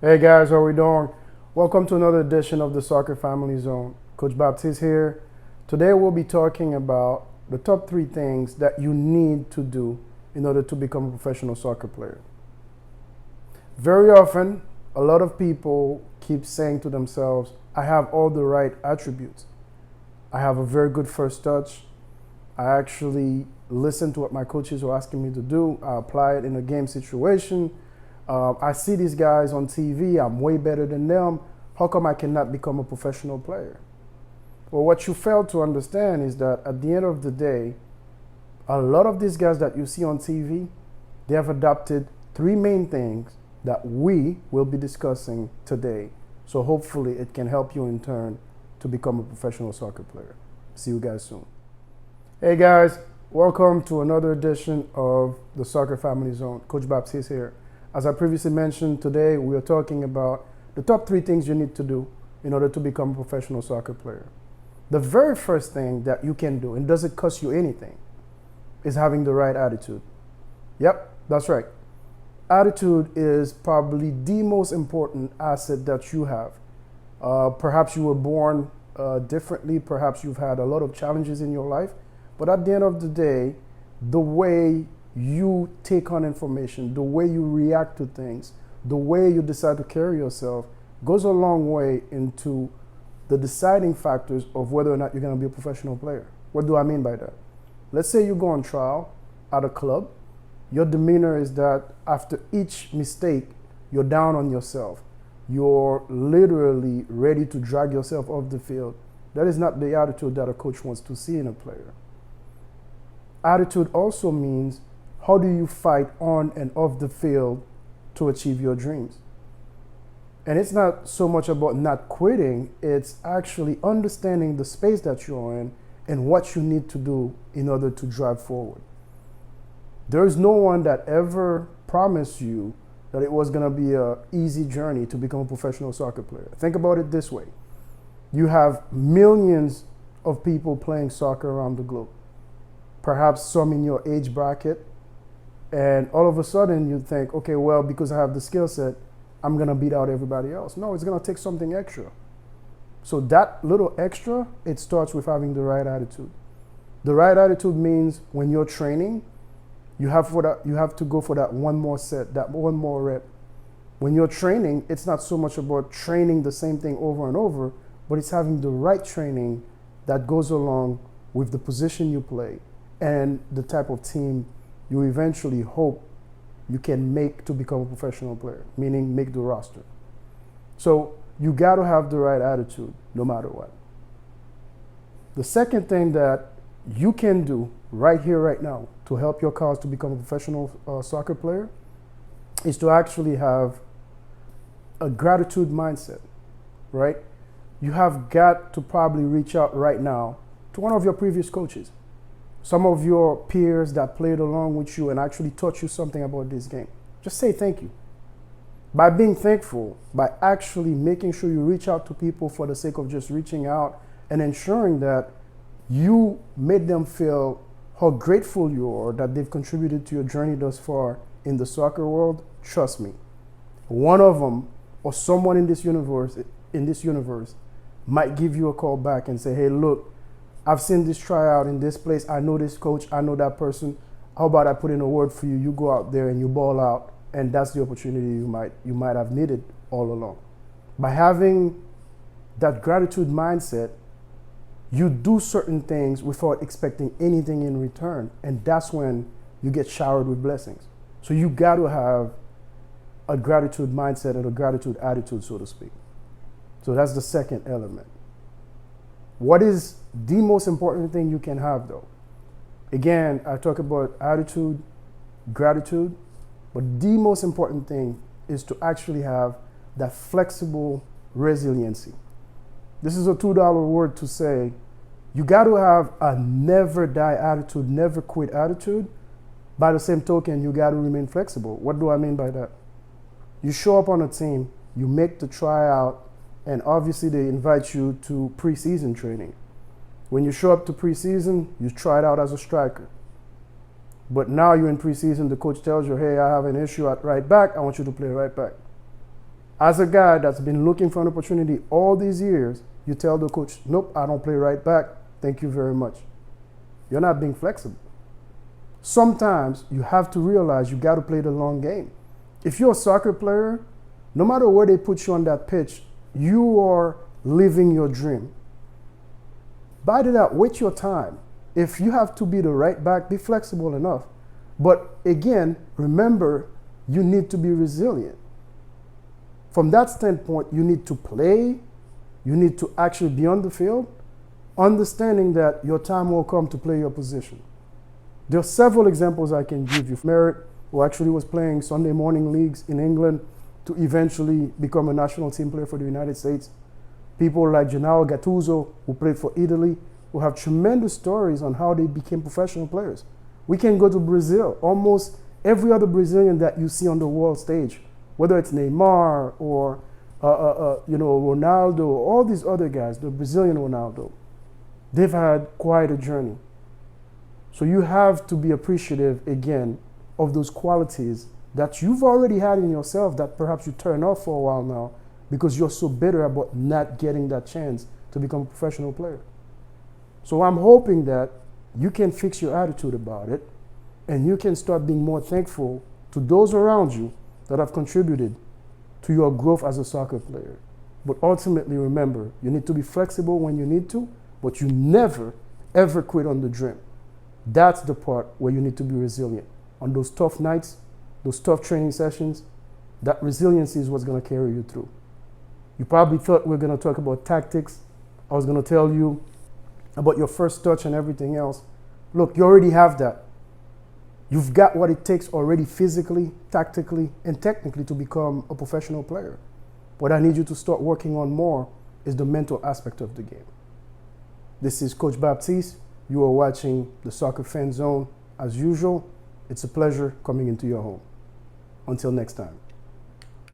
Hey guys, how we doing? Welcome to another edition of the Soccer Family Zone. Coach Baptiste here. Today we'll be talking about the top 3 things that you need to do in order to become a professional soccer player. Very often, a lot of people keep saying to themselves, I have all the right attributes. I have a very good first touch. I actually listen to what my coaches are asking me to do. I apply it in a game situation. I see these guys on TV. I'm way better than them. How come I cannot become a professional player? Well, what you fail to understand is that at the end of the day, a lot of these guys that you see on TV, they have adopted 3 main things that we will be discussing today. So hopefully it can help you in turn to become a professional soccer player. See you guys soon. Hey guys, welcome to another edition of the Soccer Family Zone. Coach Baptiste here. As I previously mentioned, today we are talking about the top 3 things you need to do in order to become a professional soccer player. The very first thing that you can do, and doesn't cost you anything, is having the right attitude. Yep, that's right. Attitude is probably the most important asset that you have. Perhaps you were born differently, perhaps you've had a lot of challenges in your life, but at the end of the day, the way you take on information, the way you react to things, the way you decide to carry yourself goes a long way into the deciding factors of whether or not you're going to be a professional player. What do I mean by that? Let's say you go on trial at a club. Your demeanor is that after each mistake, you're down on yourself. You're literally ready to drag yourself off the field. That is not the attitude that a coach wants to see in a player. Attitude also means, how do you fight on and off the field to achieve your dreams? And it's not so much about not quitting, it's actually understanding the space that you're in and what you need to do in order to drive forward. There is no one that ever promised you that it was going to be an easy journey to become a professional soccer player. Think about it this way. You have millions of people playing soccer around the globe, perhaps some in your age bracket, and all of a sudden you think, okay, well, because I have the skill set, I'm going to beat out everybody else. No, it's going to take something extra. So that little extra, it starts with having the right attitude. The right attitude means when you're training, you have to go for that one more set, that one more rep. When you're training, it's not so much about training the same thing over and over, but it's having the right training that goes along with the position you play and the type of team you eventually hope you can make to become a professional player, meaning make the roster. So you got to have the right attitude no matter what. The second thing that you can do right here, right now, to help your cause to become a professional soccer player is to actually have a gratitude mindset, right? You have got to probably reach out right now to one of your previous coaches, some of your peers that played along with you and actually taught you something about this game. Just say thank you. By being thankful, by actually making sure you reach out to people for the sake of just reaching out and ensuring that you made them feel how grateful you are that they've contributed to your journey thus far in the soccer world, trust me, one of them or someone in this universe might give you a call back and say, hey, look, I've seen this tryout in this place. I know this coach. I know that person. How about I put in a word for you? You go out there and you ball out, and that's the opportunity you might have needed all along. By having that gratitude mindset, you do certain things without expecting anything in return, and that's when you get showered with blessings. So you got to have a gratitude mindset and a gratitude attitude, so to speak. So that's the second element. What is the most important thing you can have, though? Again, I talk about attitude, gratitude, but the most important thing is to actually have that flexible resiliency. This is a $2 word to say you got to have a never die attitude, never quit attitude. By the same token, you got to remain flexible. What do I mean by that? You show up on a team, you make the tryout, and obviously they invite you to preseason training. When you show up to preseason, you try it out as a striker. But now you're in preseason, the coach tells you, hey, I have an issue at right back, I want you to play right back. As a guy that's been looking for an opportunity all these years, you tell the coach, nope, I don't play right back. Thank you very much. You're not being flexible. Sometimes you have to realize you got to play the long game. If you're a soccer player, no matter where they put you on that pitch, you are living your dream. Bite it out, wait your time. If you have to be the right back, be flexible enough. But again, remember, you need to be resilient. From that standpoint, you need to play, you need to actually be on the field, understanding that your time will come to play your position. There are several examples I can give you. Merritt, who actually was playing Sunday morning leagues in England to eventually become a national team player for the United States. People like Gennaro Gattuso, who played for Italy, who have tremendous stories on how they became professional players. We can go to Brazil. Almost every other Brazilian that you see on the world stage, whether it's Neymar or Ronaldo, all these other guys, the Brazilian Ronaldo, they've had quite a journey. So you have to be appreciative, again, of those qualities that you've already had in yourself that perhaps you turn off for a while now because you're so bitter about not getting that chance to become a professional player. So I'm hoping that you can fix your attitude about it and you can start being more thankful to those around you that have contributed to your growth as a soccer player. But ultimately, remember, you need to be flexible when you need to, but you never, ever quit on the dream. That's the part where you need to be resilient. On those tough nights, those tough training sessions, that resiliency is what's going to carry you through. You probably thought we were going to talk about tactics. I was going to tell you about your first touch and everything else. Look, you already have that. You've got what it takes already physically, tactically, and technically to become a professional player. What I need you to start working on more is the mental aspect of the game. This is Coach Baptiste. You are watching the Soccer Fan Zone. As usual, it's a pleasure coming into your home. Until next time.